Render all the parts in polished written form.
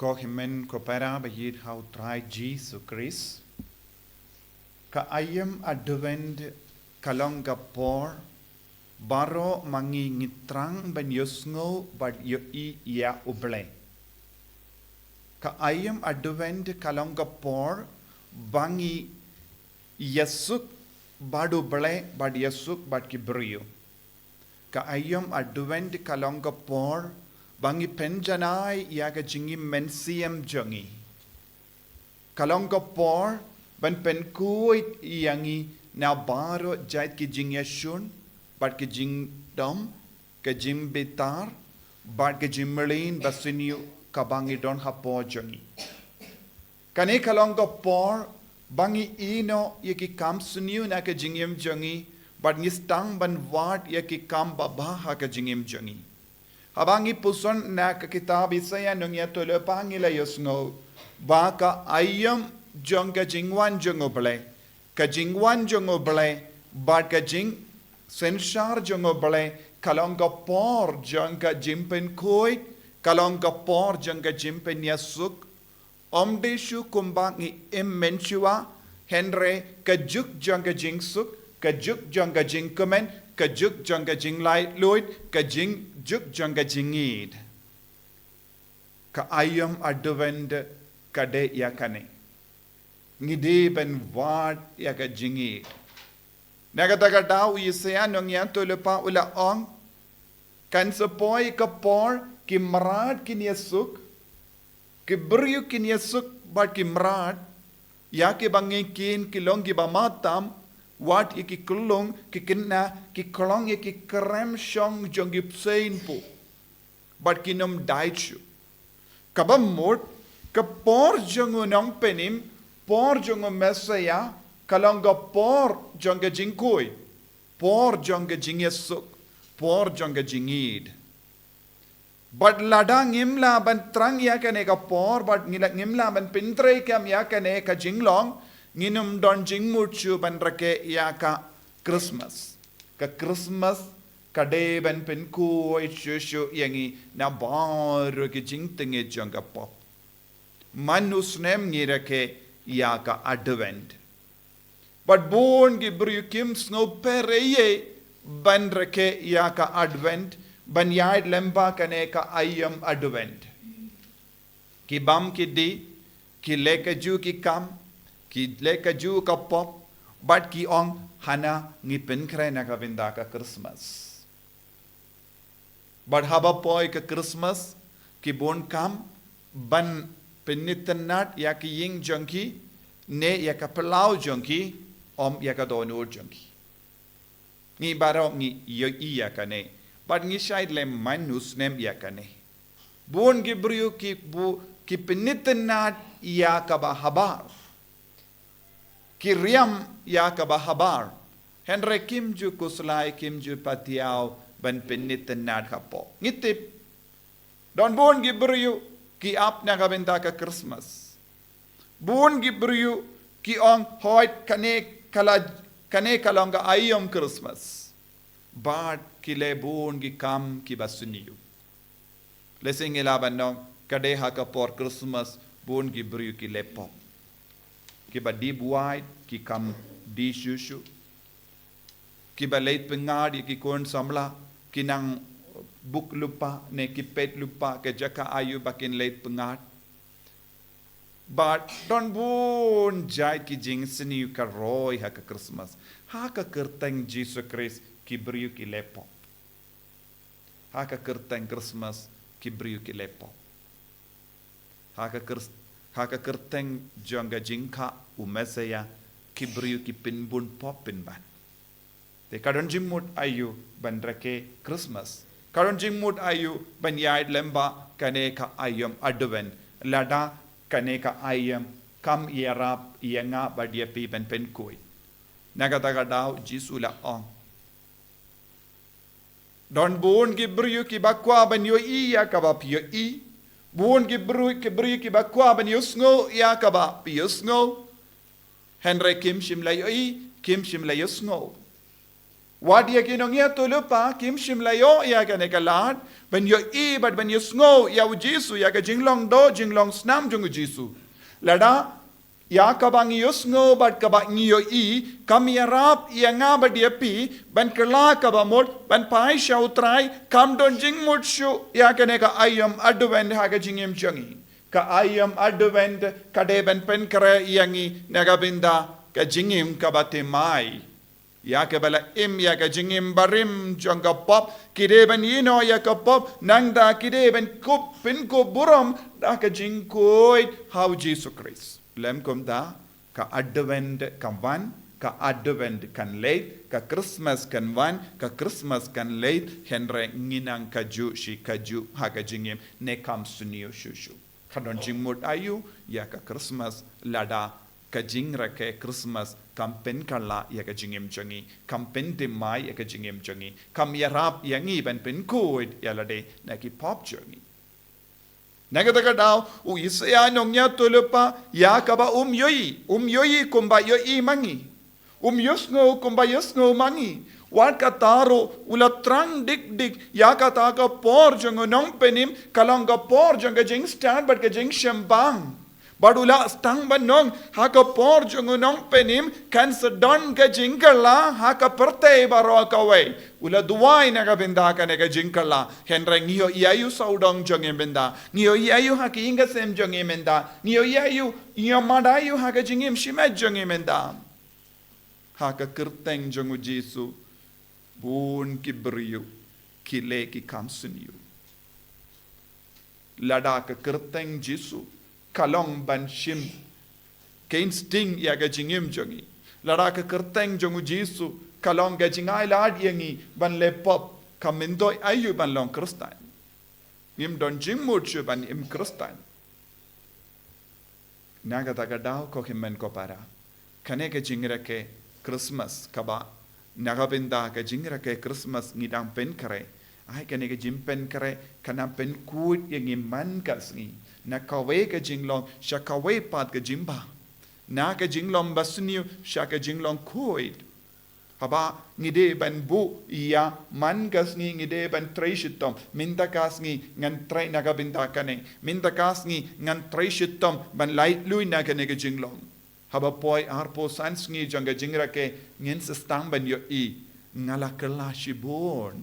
Ko himen ko para bayid how try Jisu Khrist. Ka ayam advent kalong kapor baro mangi ngitrang ban yosngo bad yo I ya uble. Ka ayam advent kalong kapor bangi yasuk badu ble bad yasuk bad ki briew. Ka ayam advent kalong kapor bangi penjanai yaga jingi mensiam jongi. Kalong kapor ban penkuit yangi na baro jait ki jing yashun bad ki jing dom ka jim betar bad ki jimmelin basiniu kabangi don hapo jongi. Kane kalong kapor bangi ino yaki kam suniu na ka jingim jongi bad ngistang ban wat yaki kam babaha ka jingim jongi. Habangi puson na ka kitab Isaya nung yato le pangila yosngo baka ayam jong ka jingwan jongo bale ka jingwan jongo bale bad ka jing senshar jongo bale kalong ka por jong ka jimpen koi kalong ka por jong ka jimpen yasuk omdeshu kumbangi immensua henre ka juk jong ka jingsuk ka juk jong ka jingkomen ka juk jong ka jinglai loid ka jing juk jong ka jingid ka ayam advent kade yakane ngide ben wat yaka jingid nagataga daw Isaya nung yanto lepa ula ong kan sepoy ka por ki marad kin yasuk ki briew kin yasuk bat ki marad yake bangikin kilong ki bamatam wat iki kulong ki kinna ki kolong iki krem shong jong ipsein po bat kinom daichu kabam mot ka por jong unong penim por jong mesaya kalong ga por jong ga jingkoi por jong ga jingyasuk por jong ga jingid bat ladang ngimla ban trang ya kane ka por bat ngimla ban pintre kam ya kane ka jinglong nginum don jingmuchu ban rake ya ka Christmas kade ban pen ko shushu yangi na bar ki jingtinge jonga pop manus nem ngirake ya ka advent but born gi briew kim snow pereye ban rake ya ka advent ban yaid lemba kane ka ayam advent ki bam ki di ki leka ju ki kam ki leka ju ka pop but ki ong hana ngi pen kray na ka vinda ka Christmas but haba poi ka Christmas ki bon kam ban penitanat ya ki ying jonki ne ya ka pelau jonki om ya ka donur jonki ngi baro ngi yo iya ka ne but ngi shaid le manus nem ya ka ne bon gi briew ki bu ki penitanat ya ka ba habar ki riam ya ka ba habar henre kim ju kuslai kim ju patiao ban penitanat ka po ngitip don bon gi briew ki ap na ka benta ka Christmas bon gi briew ki ong hoit kane kalonga ayom Christmas but ki le bon gi kam ki basuniu lesing ilaban no kade ha ka por Christmas bon gi briew ki le pop ki ba deep wide ki kam di shushu ki ba late pengad ki kon samla ki nang buk lupa ne ki pet lupa ke jaka ayu bakin late pengat but don bon jai ki jing sini ka roy ha ka Christmas ha ka Kyrteng Jisu Khrist ki briew ki lepo ha ka Kyrteng Christmas ki briew ki lepo ha ka Kyrteng jonga jingka umesaya ki briew ki pinbun popin ban te kadon jimut ayu ban rake Christmas karon jingmut ayu ban yaid lemba kane ka ayam advent lada kane ka ayam kam yarap yanga badia pi ban pen koi nagataga daw Jisu la ong don bon gi briew ki bakwa ban yo iya ka ba pi I bon gi briew ki bakwa ban yo sngo ya ka ba pi yo sngo henre kim shim la yo I kim shim la yo sngo What ya kinongia tulupa kim shimlayo ya ka nekalat ben yo but ben yo sngo ya Jisu ya ka jinglong do jinglong snam jung Jisu. Lada ya kabang yo sngo but kabang yo kamiyarap ya nga ba dia pi ben kala kabamot ben pai shautrai kam don jing mutshu ya ka neka ayam advent ha ka jingim jangi. Ka ayam advent kade ben pen kare yangi nagabinda ka jingim kabatemai. Ya ke bala ya ke jingim barim jangka pop kide ben yino ya ke pop nangda kide ben kup pin ko buram da ke jingkoi how Jesus Christ lem kom da ka advent kan wan ka advent kan late ka Christmas kan wan ka Christmas kan late henre nginang kaju shi kaju ha ke jingim ne kam sunio shushu kadon jingmut ayu ya ka Christmas lada ka jingra ke Christmas kampen kala ya ka jingim jangi kampen dimai ya ka jingim jangi kam yarap yangi ban pen kuid ya lade na ki pop jangi naga daw u isaya nongnya tulupa ya ka ba yoi kumba yoi mangi yusngo kumba yusngo mangi wat ka taro ula trang dik ya ka ta ka por jango nong penim kalang ka por janga jing stand but ka jing shambang Badula stang banong haka por jungunong penim kan sedon ke jingkala haka perte baro kawai ula duwai na ka benda ka ne ka jingkala henre ngiyo iayu saudong jongem benda ngiyo iayu haki inga sem jongem benda ngiyo iayu madayu haka jingim shimet jongem benda haka Kyrteng jongu Jisu bun ki briew ki le ki kamsuniu lada ka Kyrteng Jisu kalong ban shim kain sting ya ga jingim jongi lara ka Kyrteng jongu Jisu kalong ga jingai lad yangi ban le pop kamindo ayu ban long Kristan ngim don jingmut chu ban im Kristan naga daga daw ko himmen ko para kane ga jingra ke Christmas kaba naga benda ga jingra ke Christmas ngidang pen kare ai kane ga jimpen kare kana pen kut yangi man kasngi na kawe ka jinglong sha kawe pat ka jimba na ka jinglong basniu sha ka jinglong kuid haba ngide ban bu iya man kasngi ngide ban treishitom minta kasngi ngan trai na ka binta kane minta kasngi ngan treishitom ban light lui na ka ne ka jinglong haba poi arpo sansngi janga jingra ke ngin stang ban yo ngala kala shibon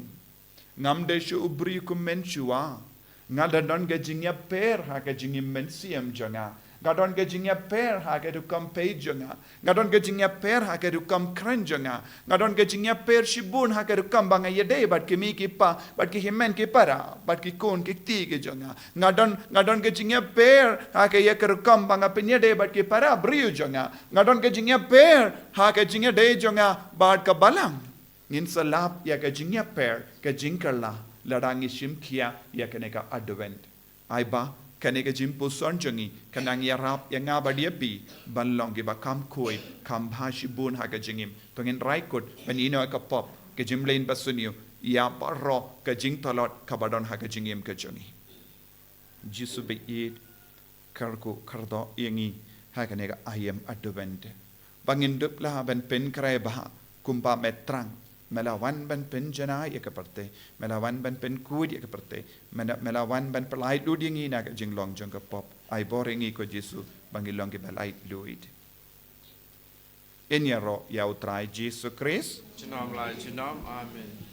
ngamde shu ubri kumenchua ngada don ga jingya per ha ga jingim mensiam janga gadon ga jingya per ha ga dukam pay janga gadon ga jingya per ha ga dukam kran janga gadon ga jingya per shibun ha ga dukam banga yede bat ki mi ki pa bat ki himen ki para bat ki kon ki ti ge janga gadon ga jingya per ha ga ya dukam banga penyede bat ki para briew janga gadon ga jingya per ha ga jingya de janga bat ka balang ngin salap ya ga jingya per ga jingkala ladangi shimkia ya kaneka advent aiba kaneka jimpo sonjangi kanang yarap yang ngabadiapi banlong giba kam koi kam bhashi bun haga jingim tongin raikut benino ka pop ke jimlein basunio ya barro ka jing talot kabadon haga jingim ka jongi Jisu be it karko kardo yangi haga nega ayam advent bangin dup la ben pen krai bah kumpa metrang melawan ban penjana ya kaparte melawan ban pen kud ya kaparte melawan ban pelait lu dingi na jinglong jong ka pop ai boringi ko Jisu bangilong ke balait luid enyaro ya utrai Jisu Khrist Chinom lai chinom amen